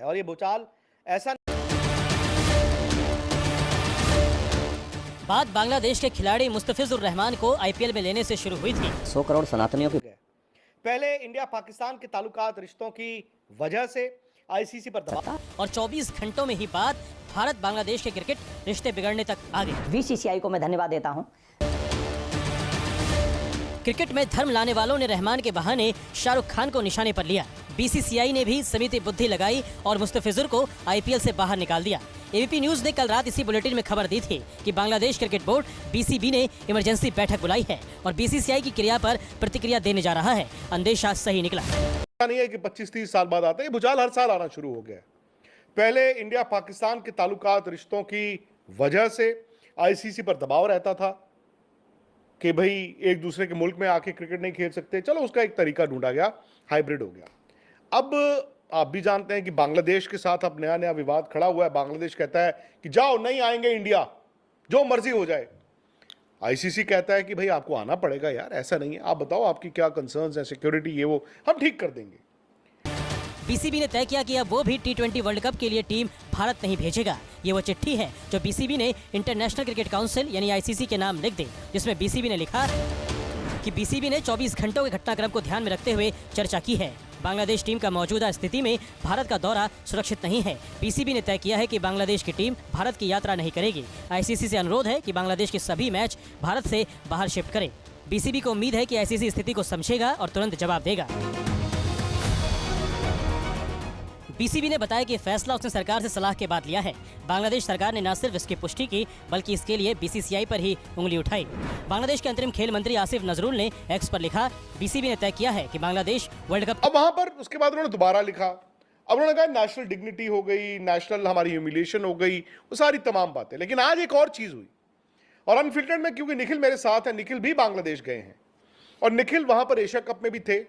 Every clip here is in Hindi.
है और ये भूचाल ऐसा बात बांग्लादेश के खिलाड़ी मुस्तफिजुर रहमान को आईपीएल में लेने से शुरू हुई थी। 100 करोड़ सनातनियों की पहले इंडिया पाकिस्तान के ताल्लुकात रिश्तों की वजह से आईसीसी पर दबाव और 24 घंटों में ही बात भारत बांग्लादेश के क्रिकेट रिश्ते बिगड़ने तक आ गए। बीसीसीआई को मैं धन्यवाद देता हूं। क्रिकेट में धर्म लाने वालों ने रहमान के बहाने शाहरुख खान को निशाने पर लिया। बीसीसीआई ने भी समिति बुद्धि लगाई और मुस्तफिजुर को आईपीएल से बाहर निकाल दिया। एबीपी न्यूज ने कल रात इसी बुलेटिन में खबर दी थी कि बांग्लादेश क्रिकेट बोर्ड बीसीबी ने इमरजेंसी बैठक बुलाई है और बीसीसीआई की क्रिया पर प्रतिक्रिया देने जा रहा है। अंदेशा सही निकला। नहीं है कि 25-30 साल बाद आता है, भूचाल हर साल आना शुरू हो गया है। पहले इंडिया पाकिस्तान के ताल्लुकात रिश्तों की वजह से आईसीसी पर दबाव रहता था कि भाई एक दूसरे के मुल्क में आके क्रिकेट नहीं खेल सकते, चलो उसका एक तरीका ढूंढा गया, हाइब्रिड हो गया। अब आप भी जानते हैं कि बांग्लादेश के साथ अब नया नया विवाद खड़ा हुआ है। बांग्लादेश कहता है कि जाओ, नहीं आएंगे इंडिया, जो मर्जी हो जाए। आईसीसी कहता है कि भाई आपको आना पड़ेगा यार, ऐसा नहीं है, आप बताओ आपकी क्या कंसर्न्स हैं, सिक्योरिटी ये वो, हम ठीक कर देंगे। बीसीबी ने तय किया कि अब वो भी टी20 वर्ल्ड कप के लिए टीम भारत नहीं भेजेगा। ये वो चिट्ठी है जो बीसीबी ने इंटरनेशनल क्रिकेट काउंसिल यानी आईसीसी के नाम लिख दी, जिसमें बीसीबी ने लिखा कि बीसीबी ने 24 घंटों के घटनाक्रम को ध्यान में रखते हुए चर्चा की है। बांग्लादेश टीम का मौजूदा स्थिति में भारत का दौरा सुरक्षित नहीं है। बीसीबी ने तय किया है कि बांग्लादेश की टीम भारत की यात्रा नहीं करेगी। आईसीसी से अनुरोध है कि बांग्लादेश के सभी मैच भारत से बाहर शिफ्ट करे। बीसीबी को उम्मीद है कि आईसीसी स्थिति को समझेगा और तुरंत जवाब देगा। बीसीबी ने बताया कि फैसला उसने सरकार से सलाह के बाद लिया है। बांग्लादेश सरकार ने न सिर्फ इसकी पुष्टि की बल्कि इसके लिए बीसीसीआई पर ही उंगली उठाई। बांग्लादेश के अंतरिम खेल मंत्री आसिफ नजरुल ने एक्स पर लिखा, बीसीबी ने तय किया है कि बांग्लादेश वर्ल्ड कप। अब वहां पर उसके बाद उन्होंने दोबारा लिखा, अब उन्होंने कहा नेशनल डिग्निटी हो गई, नेशनल हमारी ह्यूमिलिएशन हो गई, वो सारी तमाम बातें। लेकिन आज एक और चीज हुई और अनफिल्टर्ड में, क्योंकि निखिल मेरे साथ है, निखिल भी बांग्लादेश गए हैं और निखिल वहां पर एशिया कप में भी थे।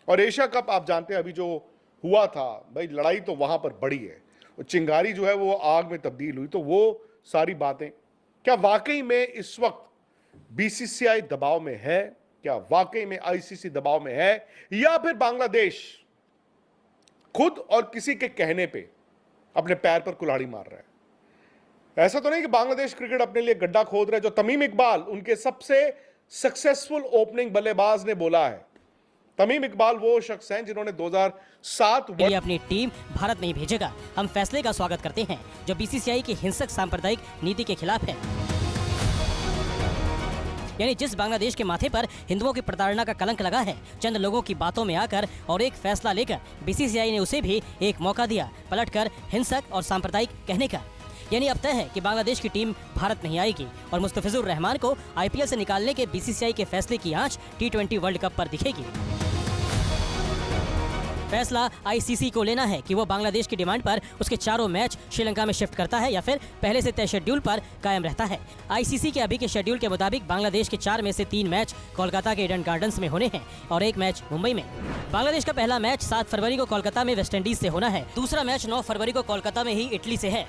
और एशिया कप आप जानते हैं अभी जो हुआ था, भाई लड़ाई तो वहां पर बड़ी है, चिंगारी जो है वो आग में तब्दील हुई। तो वो सारी बातें, क्या वाकई में इस वक्त बीसीसीआई दबाव में है, क्या वाकई में आईसीसी दबाव में है, या फिर बांग्लादेश खुद और किसी के कहने पे अपने पैर पर कुल्हाड़ी मार रहा है? ऐसा तो नहीं कि बांग्लादेश क्रिकेट अपने लिए गड्ढा खोद रहा है। जो तमीम इकबाल, उनके सबसे सक्सेसफुल ओपनिंग बल्लेबाज, ने बोला है, तमीम इकबाल वो शख्स हैं जिन्होंने 2007 में अपनी टीम भारत नहीं भेजेगा। हम फैसले का स्वागत करते हैं जो बीसीसीआई की हिंसक सांप्रदायिक नीति के खिलाफ है। यानी जिस बांग्लादेश के माथे पर हिंदुओं की प्रताड़ना का कलंक लगा है, चंद लोगों की बातों में आकर और एक फैसला लेकर बीसीसीआई ने उसे भी एक मौका दिया पलटकर हिंसक और सांप्रदायिक कहने का। यानी अब तय है कि बांग्लादेश की टीम भारत नहीं आएगी और मुस्तफिजुर रहमान को आईपीएल से निकालने के बीसीसीआई के फैसले की आंच टी20 वर्ल्ड कप पर दिखेगी। फैसला आईसीसी को लेना है कि वो बांग्लादेश की डिमांड पर उसके चारों मैच श्रीलंका में शिफ्ट करता है या फिर पहले से तय शेड्यूल पर कायम रहता है। आईसीसी के अभी के शेड्यूल के मुताबिक बांग्लादेश के 4 में से 3 मैच कोलकाता के ईडन गार्डन्स में होने हैं और 1 मैच मुंबई में। बांग्लादेश का पहला मैच 7 फरवरी को कोलकाता में वेस्टइंडीज से होना है। दूसरा मैच 9 फरवरी को कोलकाता में ही इटली से है।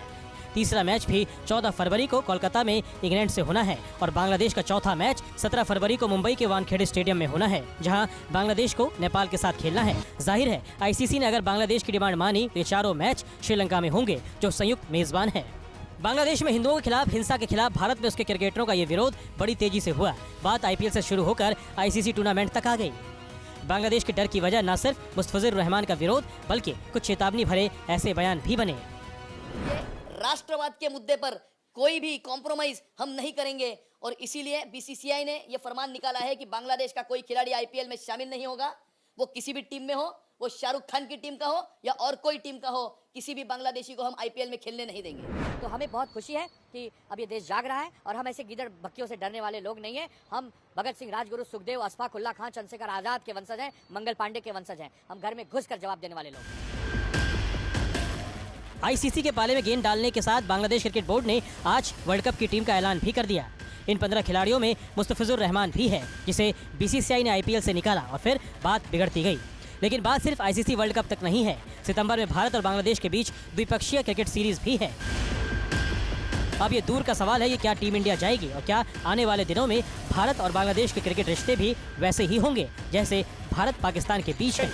तीसरा मैच भी 14 फरवरी को कोलकाता में इंग्लैंड से होना है और बांग्लादेश का चौथा मैच 17 फरवरी को मुंबई के वानखेड़े स्टेडियम में होना है, जहां बांग्लादेश को नेपाल के साथ खेलना है। जाहिर है आईसीसी ने अगर बांग्लादेश की डिमांड मानी तो ये चारों मैच श्रीलंका में होंगे, जो संयुक्त मेजबान है। बांग्लादेश में हिंदुओं के खिलाफ हिंसा के खिलाफ भारत में उसके क्रिकेटरों का ये विरोध बड़ी तेजी से हुआ। बात आईपीएल से शुरू होकर आईसीसी टूर्नामेंट तक आ गई। बांग्लादेश के डर की वजह न सिर्फ मुस्तफिजुर रहमान का विरोध बल्कि कुछ चेतावनी भरे ऐसे बयान भी बने। राष्ट्रवाद के मुद्दे पर कोई भी कॉम्प्रोमाइज हम नहीं करेंगे और इसीलिए बीसीसीआई ने यह फरमान निकाला है कि बांग्लादेश का कोई खिलाड़ी आईपीएल में शामिल नहीं होगा। वो किसी भी टीम में हो, वो शाहरुख खान की टीम का हो या और कोई टीम का हो, किसी भी बांग्लादेशी को हम आईपीएल में खेलने नहीं देंगे। तो हमें बहुत खुशी है कि अब ये देश जाग रहा है और हम ऐसे गिदड़ बक्कियों से डरने वाले लोग नहीं हैं। हम भगत सिंह, राजगुरु, सुखदेव, अशफाक उल्लाह खान, चंद्रशेखर आजाद के वंशज हैं, मंगल पांडे के वंशज हैं। हम घर में घुस कर जवाब देने वाले लोग। आईसीसी के पाले में गेंद डालने के साथ बांग्लादेश क्रिकेट बोर्ड ने आज वर्ल्ड कप की टीम का ऐलान भी कर दिया। इन 15 खिलाड़ियों में मुस्तफिजुर रहमान भी है, जिसे बीसीसीआई ने आईपीएल से निकाला और फिर बात बिगड़ती गई। लेकिन बात सिर्फ आईसीसी वर्ल्ड कप तक नहीं है। सितंबर में भारत और बांग्लादेश के बीच द्विपक्षीय क्रिकेट सीरीज भी है। अब ये दूर का सवाल है कि क्या टीम इंडिया जाएगी और क्या आने वाले दिनों में भारत और बांग्लादेश के क्रिकेट रिश्ते भी वैसे ही होंगे जैसे भारत पाकिस्तान के बीच है।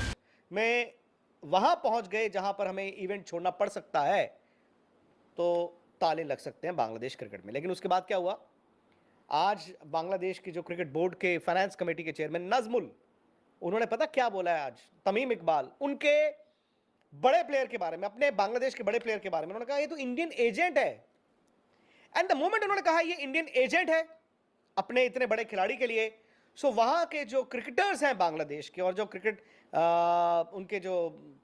मैं वहां पहुंच गए जहां पर हमें इवेंट छोड़ना पड़ सकता है, तो ताले लग सकते हैं बांग्लादेश क्रिकेट में। लेकिन उसके बाद क्या हुआ, आज बांग्लादेश की जो क्रिकेट बोर्ड के फाइनेंस कमेटी के चेयरमैन नजमुल, उन्होंने पता क्या बोला है आज, तमीम इकबाल, उनके बड़े प्लेयर के बारे में, अपने बांग्लादेश के बड़े प्लेयर के बारे में उन्होंने कहा ये तो इंडियन एजेंट है। एंड द मोमेंट उन्होंने कहा ये इंडियन एजेंट है अपने इतने बड़े खिलाड़ी के लिए, सो वहां के जो क्रिकेटर्स हैं बांग्लादेश के और जो क्रिकेट उनके जो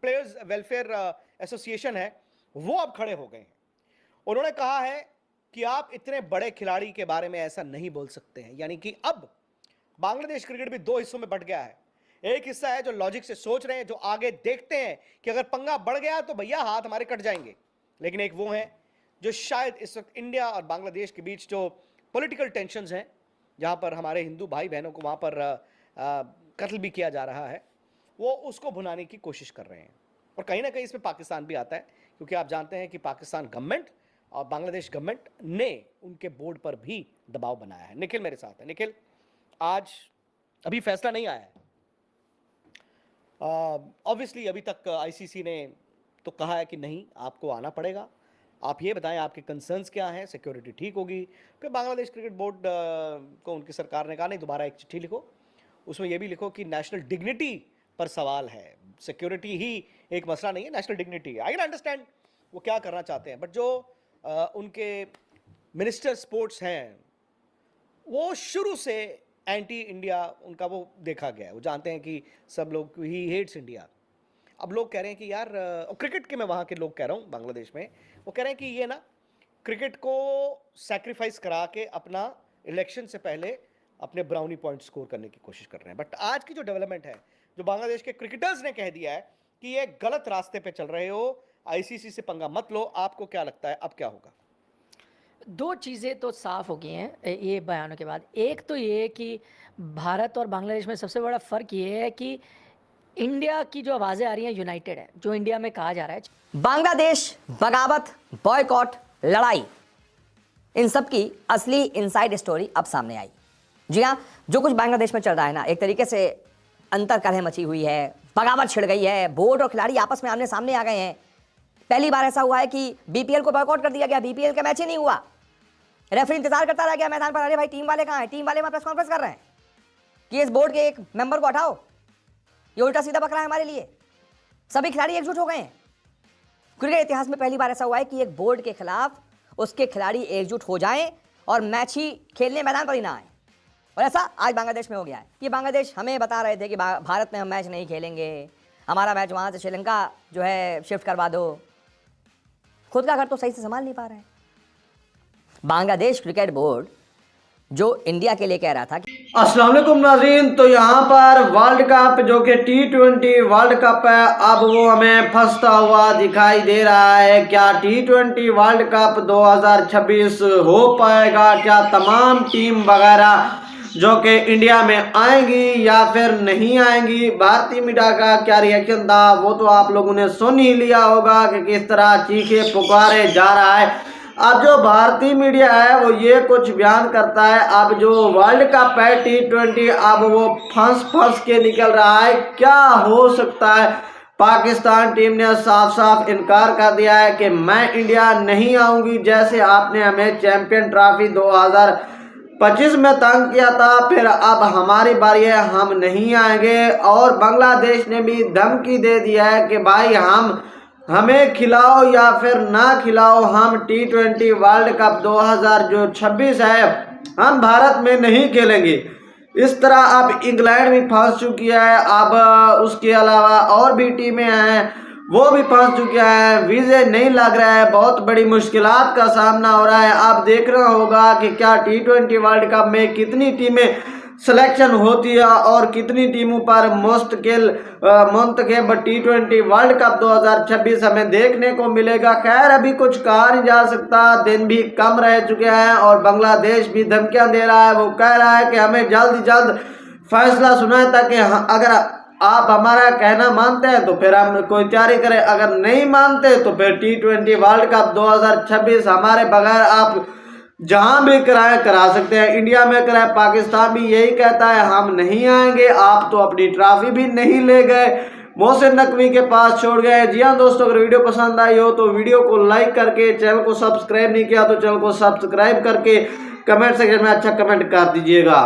प्लेयर्स वेलफेयर एसोसिएशन है वो अब खड़े हो गए हैं। उन्होंने कहा है कि आप इतने बड़े खिलाड़ी के बारे में ऐसा नहीं बोल सकते हैं। यानी कि अब बांग्लादेश क्रिकेट भी दो हिस्सों में बंट गया है। एक हिस्सा है जो लॉजिक से सोच रहे हैं, जो आगे देखते हैं कि अगर पंगा बढ़ गया तो भैया हाथ हमारे कट जाएंगे। लेकिन एक वो है जो शायद इस वक्त इंडिया और बांग्लादेश के बीच जो पॉलिटिकल टेंशंस हैं, जहां पर हमारे हिंदू भाई बहनों को वहां पर कत्ल भी किया जा रहा है, वो उसको भुनाने की कोशिश कर रहे हैं। और कहीं ना कहीं इसमें पाकिस्तान भी आता है, क्योंकि आप जानते हैं कि पाकिस्तान गवर्नमेंट और बांग्लादेश गवर्नमेंट ने उनके बोर्ड पर भी दबाव बनाया है। निखिल मेरे साथ है। निखिल, आज अभी फैसला नहीं आया है, ऑब्वियसली अभी तक आईसीसी ने तो कहा है कि नहीं आपको आना पड़ेगा। आप ये बताएं आपके कंसर्न्स क्या हैं, सिक्योरिटी ठीक होगी? फिर बांग्लादेश क्रिकेट बोर्ड को उनकी सरकार ने कहा नहीं, दोबारा एक चिट्ठी लिखो, उसमें यह भी लिखो कि नेशनल डिग्निटी पर सवाल है, सिक्योरिटी ही एक मसला नहीं है, नेशनल डिग्निटी है। आई कैन अंडरस्टैंड वो क्या करना चाहते हैं, बट जो उनके मिनिस्टर स्पोर्ट्स हैं वो शुरू से एंटी इंडिया उनका वो देखा गया है। वो जानते हैं कि सब लोग ही हेट्स इंडिया। अब लोग कह रहे हैं कि यार, और क्रिकेट के मैं वहाँ के लोग कह रहा हूँ बांग्लादेश में, वो कह रहे हैं कि ये ना क्रिकेट को सैक्रिफाइस करा के अपना इलेक्शन से पहले अपने ब्राउनी पॉइंट स्कोर करने की कोशिश कर रहे हैं। बट आज की जो डेवलपमेंट है, जो बांग्लादेश के क्रिकेटर्स ने कह दिया है कि ये गलत रास्ते पे चल रहे हो, आईसीसी से पंगा मत लो, आपको क्या लगता है अब क्या होगा? दो चीज़ें तो साफ हो गई हैं ये बयानों के बाद। एक तो ये कि भारत और बांग्लादेश में सबसे बड़ा फ़र्क ये है कि इंडिया की जो आवाज़ें आ रही हैं यूनाइटेड है, जो इंडिया में कहा जा रहा है बांग्लादेश, बगावत, बॉयकॉट, लड़ाई, इन सब की असली इनसाइड स्टोरी अब सामने आई। जी हाँ, जो कुछ बांग्लादेश में चल रहा है ना, एक तरीके से अंतर कलह मची हुई है, बगावत छिड़ गई है, बोर्ड और खिलाड़ी आपस में आमने सामने आ गए हैं। पहली बार ऐसा हुआ है कि बीपीएल को बॉयकॉट कर दिया गया, बीपीएल का मैच ही नहीं हुआ, रेफरी इंतजार करता रह गया मैदान पर। अरे भाई टीम वाले कहाँ हैं? टीम वाले वहाँ प्रेस कॉन्फ्रेंस कर रहे हैं कि इस बोर्ड के एक मेंबर को हटाओ, ये उल्टा सीधा बकरा है हमारे लिए। सभी खिलाड़ी एकजुट हो गए हैं। क्रिकेट इतिहास में पहली बार ऐसा हुआ है कि एक बोर्ड के खिलाफ उसके खिलाड़ी एकजुट हो जाएं और मैच ही खेलने मैदान पर ही ना आए। और ऐसा आज बांग्लादेश में हो गया है। ये बांग्लादेश हमें बता रहे थे कि भारत में हम मैच नहीं खेलेंगे, हमारा मैच वहाँ से श्रीलंका जो है शिफ्ट करवा दो। खुद का घर तो सही से संभाल नहीं पा रहे हैं। बांग्लादेश क्रिकेट बोर्ड जो इंडिया के लिए कह रहा था कि अस्सलाम वालेकुम नाज़रीन, तो यहाँ पर वर्ल्ड कप जो कि T20 वर्ल्ड कप है, अब वो हमें फंसता हुआ दिखाई दे रहा है। क्या T20 वर्ल्ड कप 2026 हो पाएगा? क्या तमाम टीम वगैरह जो कि इंडिया में आएंगी या फिर नहीं आएंगी? भारतीय मीडिया का क्या रिएक्शन था वो तो आप लोगों ने सुन ही लिया होगा कि किस तरह चीखे पुकारे जा रहा है। अब जो भारतीय मीडिया है वो ये कुछ बयान करता है, अब जो वर्ल्ड कप है T20 अब वो फंस के निकल रहा है। क्या हो सकता है? पाकिस्तान टीम ने साफ साफ इनकार कर दिया है कि मैं इंडिया नहीं आऊंगी। जैसे आपने हमें चैंपियन ट्रॉफी 2025 में तंग किया था, फिर अब हमारी बारी है, हम नहीं आएंगे। और बांग्लादेश ने भी धमकी दे दिया है कि भाई हमें खिलाओ या फिर ना खिलाओ, हम T20 वर्ल्ड कप 2026 है हम भारत में नहीं खेलेंगे। इस तरह अब इंग्लैंड भी फंस चुकी है। अब उसके अलावा और भी टीमें हैं वो भी फंस चुके हैं, वीज़े नहीं लग रहा है, बहुत बड़ी मुश्किलात का सामना हो रहा है। आप देख रहा होगा कि क्या T20 वर्ल्ड कप में कितनी टीमें सिलेक्शन होती है और कितनी टीमों पर मुंतखब T20 वर्ल्ड कप 2026 हमें देखने को मिलेगा। खैर अभी कुछ कहा नहीं जा सकता, दिन भी कम रह चुके हैं और बांग्लादेश भी धमकियां दे रहा है। वो कह रहा है कि हमें जल्द से जल्द फैसला सुनाए ताकि अगर आप हमारा कहना मानते हैं तो फिर हम कोई तैयारी करें, अगर नहीं मानते तो फिर T20 वर्ल्ड कप 2026 हमारे बगैर आप जहां भी कराए करा सकते हैं। इंडिया में कराए, पाकिस्तान भी यही कहता है हम नहीं आएंगे, आप तो अपनी ट्रॉफी भी नहीं ले गए। मोहसिन नकवी के पास छोड़ गए। जी हाँ दोस्तों, अगर वीडियो पसंद आई हो तो वीडियो को लाइक करके, चैनल को सब्सक्राइब नहीं किया तो चैनल को सब्सक्राइब करके कमेंट सेक्शन में अच्छा कमेंट कर दीजिएगा।